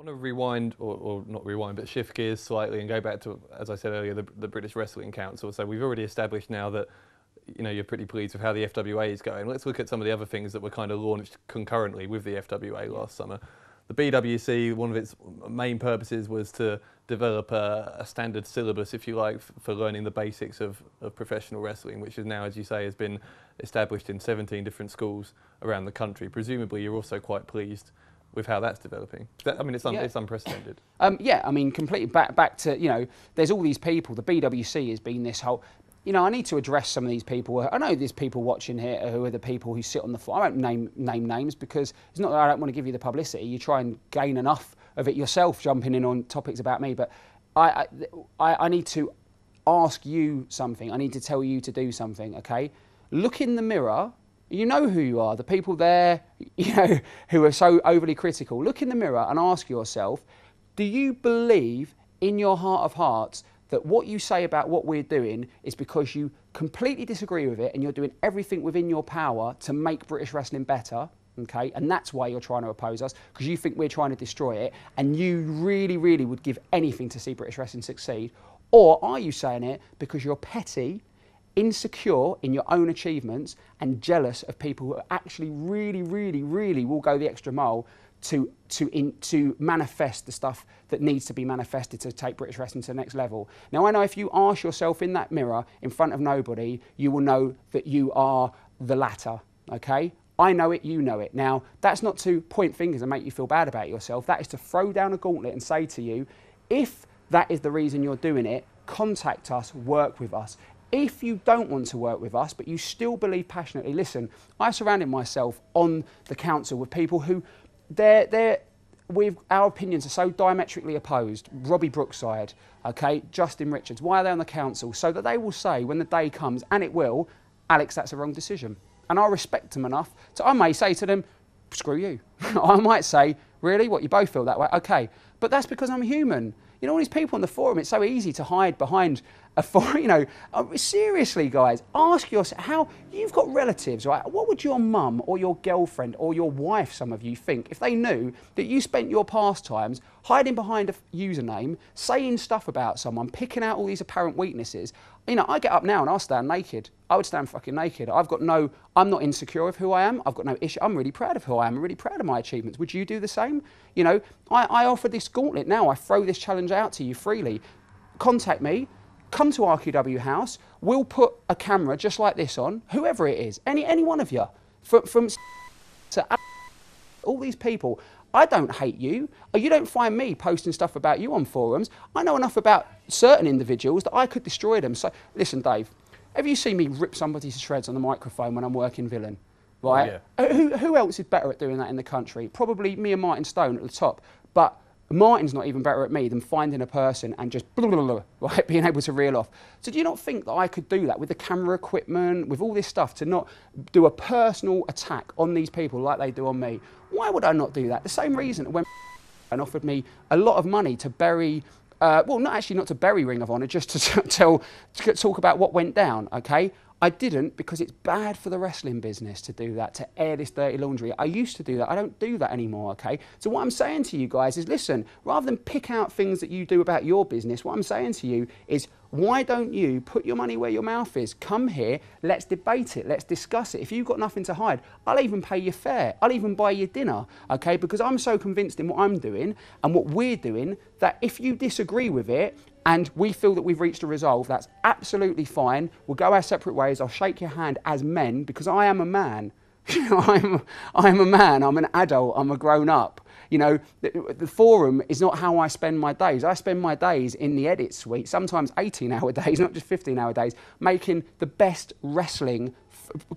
I want to rewind, or not rewind, but shift gears slightly and go back to, as I said earlier, the British Wrestling Council. So we've already established now that, you know, you're pretty pleased with how the FWA is going. Let's look at some of the other things that were kind of launched concurrently with the FWA last summer. The BWC, one of its main purposes was to develop a standard syllabus, if you like, for learning the basics of professional wrestling, which is now, as you say, has been established in 17 different schools around the country. Presumably, you're also quite pleased with how that's developing. I mean, it's unprecedented. Yeah, I mean, completely back to, you know, there's all these people. The BWC has been this whole, you know, I need to address some of these people. I know there's people watching here who are the people who sit on the floor. I won't name names because it's not that I don't want to give you the publicity. You try and gain enough of it yourself, jumping in on topics about me. But I need to ask you something. I need to tell you to do something, okay? Look in the mirror. You know who you are, the people there, you know, who are so overly critical. Look in the mirror and ask yourself, do you believe in your heart of hearts that what you say about what we're doing is because you completely disagree with it and you're doing everything within your power to make British wrestling better, okay? And that's why you're trying to oppose us, because you think we're trying to destroy it and you really, really would give anything to see British wrestling succeed? Or are you saying it because you're petty, insecure in your own achievements and jealous of people who actually really, really, really will go the extra mile to manifest the stuff that needs to be manifested to take British wrestling to the next level? Now, I know if you ask yourself in that mirror in front of nobody, you will know that you are the latter, okay? I know it, you know it. Now, that's not to point fingers and make you feel bad about yourself. That is to throw down a gauntlet and say to you, if that is the reason you're doing it, contact us, work with us. If you don't want to work with us, but you still believe passionately, listen, I surrounded myself on the council with people who, our opinions are so diametrically opposed. Robbie Brookside, okay, Justin Richards, why are they on the council? So that they will say when the day comes, and it will, Alex, that's a wrong decision. And I respect them enough, so I may say to them, screw you. I might say, really, what, you both feel that way? Okay, but that's because I'm human. You know, all these people on the forum, it's so easy to hide behind a forum, you know. Seriously, guys, ask yourself, how, you've got relatives, right? What would your mum or your girlfriend or your wife, some of you, think if they knew that you spent your pastimes hiding behind a username, saying stuff about someone, picking out all these apparent weaknesses? You know, I get up now and I'll stand naked. I would stand fucking naked. I'm not insecure of who I am. I've got no issue. I'm really proud of who I am. I'm really proud of my achievements. Would you do the same? You know, I offer this gauntlet now. I throw this challenge out to you freely. Contact me. Come to RQW House. We'll put a camera just like this on, whoever it is, any one of you, from to all these people. I don't hate you. You don't find me posting stuff about you on forums. I know enough about certain individuals that I could destroy them. So, listen, Dave, have you seen me rip somebody to shreds on the microphone when I'm working villain? Right? Oh, yeah. Who else is better at doing that in the country? Probably me and Martin Stone at the top. But Martin's not even better at me than finding a person and just blah, blah, blah, right, being able to reel off. So do you not think that I could do that with the camera equipment, with all this stuff, to not do a personal attack on these people like they do on me? Why would I not do that? The same reason when and offered me a lot of money to bury, well, not to bury Ring of Honor, just to talk about what went down, okay? I didn't, because it's bad for the wrestling business to do that, to air this dirty laundry. I used to do that. I don't do that anymore, okay? So what I'm saying to you guys is, listen, rather than pick out things that you do about your business, what I'm saying to you is, why don't you put your money where your mouth is? Come here, let's debate it, let's discuss it. If you've got nothing to hide, I'll even pay your fare. I'll even buy you dinner, okay? Because I'm so convinced in what I'm doing and what we're doing that if you disagree with it, and we feel that we've reached a resolve, that's absolutely fine. We'll go our separate ways. I'll shake your hand as men, because I am a man. I'm a man. I'm an adult. I'm a grown up. You know, the forum is not how I spend my days. I spend my days in the edit suite, sometimes 18-hour days, not just 15-hour days, making the best wrestling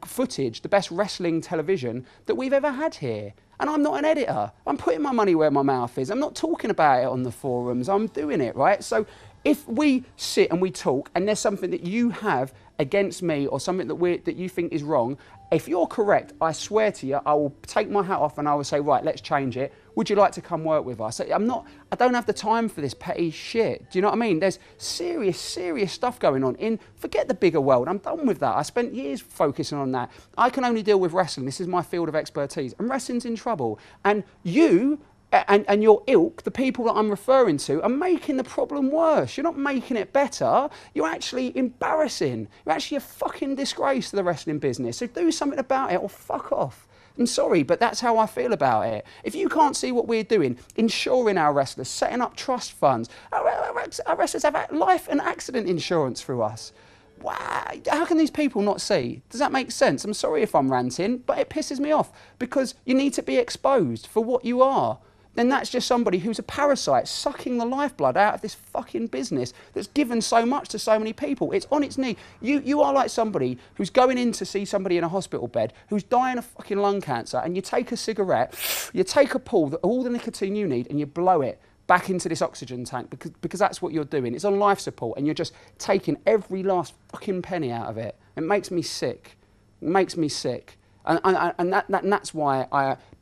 footage, the best wrestling television that we've ever had here. And I'm not an editor. I'm putting my money where my mouth is. I'm not talking about it on the forums. I'm doing it, right? So if we sit and we talk and there's something that you have against me or something that you think is wrong, if you're correct, I swear to you, I will take my hat off and I will say, right, let's change it. Would you like to come work with us? I don't have the time for this petty shit. Do you know what I mean? There's serious stuff going on. Forget the bigger world. I'm done with that. I spent years focusing on that. I can only deal with wrestling. This is my field of expertise. And wrestling's in trouble. And you, And your ilk, the people that I'm referring to, are making the problem worse. You're not making it better. You're actually embarrassing. You're actually a fucking disgrace to the wrestling business. So do something about it or fuck off. I'm sorry, but that's how I feel about it. If you can't see what we're doing, insuring our wrestlers, setting up trust funds, our wrestlers have life and accident insurance through us. Wow, how can these people not see? Does that make sense? I'm sorry if I'm ranting, but it pisses me off because you need to be exposed for what you are. Then that's just somebody who's a parasite sucking the lifeblood out of this fucking business that's given so much to so many people. It's on its knee. You are like somebody who's going in to see somebody in a hospital bed who's dying of fucking lung cancer, and you take a cigarette, you take a pull, all the nicotine you need, and you blow it back into this oxygen tank because that's what you're doing. It's on life support and you're just taking every last fucking penny out of it. It makes me sick. It makes me sick. And that's why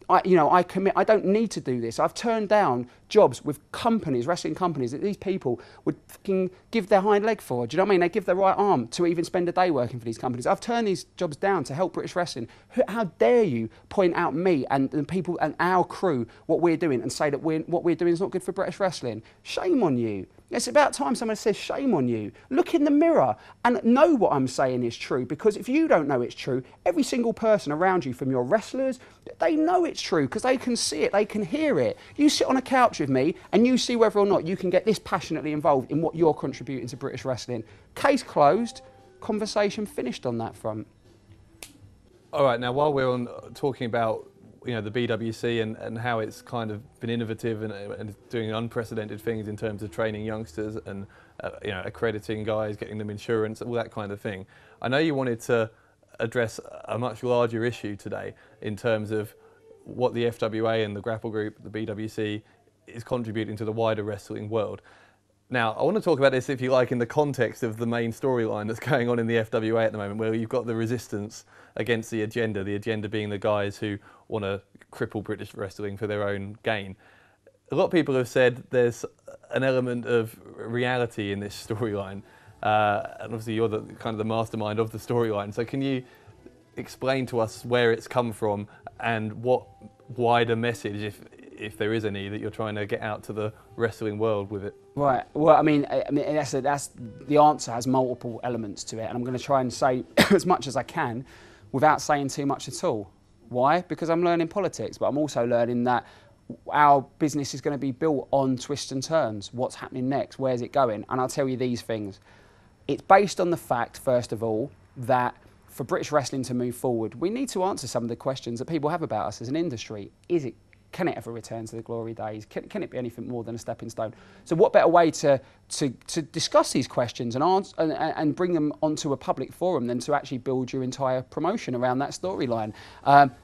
I commit. I don't need to do this. I've turned down jobs with companies, wrestling companies, that these people would fucking give their hind leg for. Do you know what I mean? They give their right arm to even spend a day working for these companies. I've turned these jobs down to help British wrestling. How dare you point out me and the people and our crew what we're doing and say that what we're doing is not good for British wrestling? Shame on you. It's about time someone says shame on you. Look in the mirror and know what I'm saying is true, because if you don't know it's true, every single person around you, from your wrestlers, they know it's true because they can see it, they can hear it. You sit on a couch with me and you see whether or not you can get this passionately involved in what you're contributing to British wrestling. Case closed, conversation finished on that front. All right, now while we're on talking about the BWC and how it's kind of been innovative and doing unprecedented things in terms of training youngsters and accrediting guys, getting them insurance, all that kind of thing. I know you wanted to address a much larger issue today in terms of what the FWA and the Grapple Group, the BWC, is contributing to the wider wrestling world. Now, I want to talk about this, if you like, in the context of the main storyline that's going on in the FWA at the moment, where you've got the resistance against the agenda being the guys who want to cripple British wrestling for their own gain. A lot of people have said there's an element of reality in this storyline, and obviously you're the kind of the mastermind of the storyline. So can you explain to us where it's come from and what wider message, if there is any, that you're trying to get out to the wrestling world with it? Right. Well, I mean that's the answer has multiple elements to it, and I'm going to try and say as much as I can without saying too much at all. Why? Because I'm learning politics, but I'm also learning that our business is going to be built on twists and turns. What's happening next? Where's it going? And I'll tell you these things. It's based on the fact, first of all, that for British wrestling to move forward, we need to answer some of the questions that people have about us as an industry. Can it ever return to the glory days? Can it be anything more than a stepping stone? So what better way to discuss these questions and answer and bring them onto a public forum than to actually build your entire promotion around that storyline?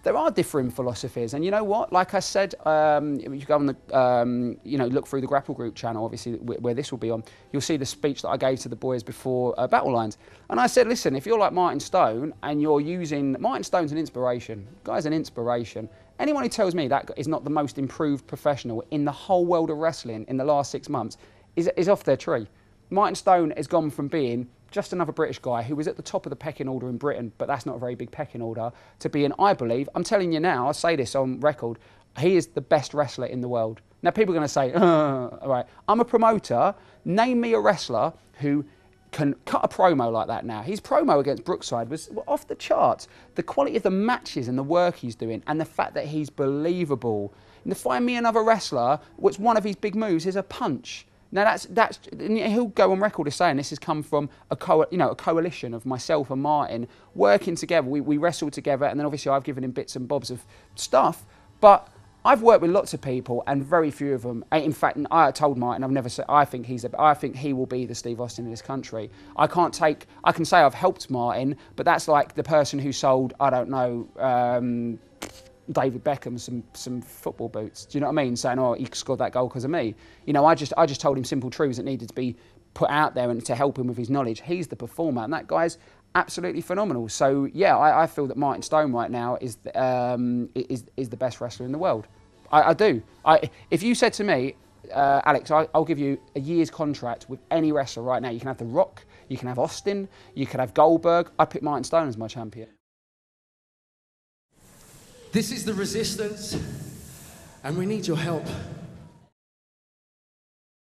There are differing philosophies, and you know what? Like I said, if you go on the look through the Grapple Group channel, obviously where this will be on, you'll see the speech that I gave to the boys before Battle Lines, and I said, listen, if you're like Martin Stone and you're using Martin Stone's an inspiration, guy's an inspiration. Anyone who tells me that is not the most improved professional in the whole world of wrestling in the last 6 months is off their tree. Martin Stone has gone from being just another British guy who was at the top of the pecking order in Britain, but that's not a very big pecking order, to being, I believe, I'm telling you now, I'll say this on record, he is the best wrestler in the world. Now people are going to say, all right, I'm a promoter, name me a wrestler who can cut a promo like that now. His promo against Brookside was off the charts. The quality of the matches and the work he's doing and the fact that he's believable. And to find me another wrestler, which one of his big moves is a punch. Now he'll go on record as saying this has come from a coalition of myself and Martin working together. We wrestled together, and then obviously I've given him bits and bobs of stuff, but I've worked with lots of people, and very few of them. In fact, I told Martin, I've never said. I think he will be the Steve Austin of this country. I can say I've helped Martin, but that's like the person who sold, I don't know, David Beckham some football boots. Do you know what I mean? Saying, oh, he scored that goal because of me. I just told him simple truths that needed to be put out there and to help him with his knowledge. He's the performer, and that guy's absolutely phenomenal. So yeah, I feel that Martin Stone right now is the best wrestler in the world. I do. If you said to me, Alex, I'll give you a year's contract with any wrestler right now. You can have The Rock, you can have Austin, you can have Goldberg. I'd pick Martin Stone as my champion. This is the resistance. And we need your help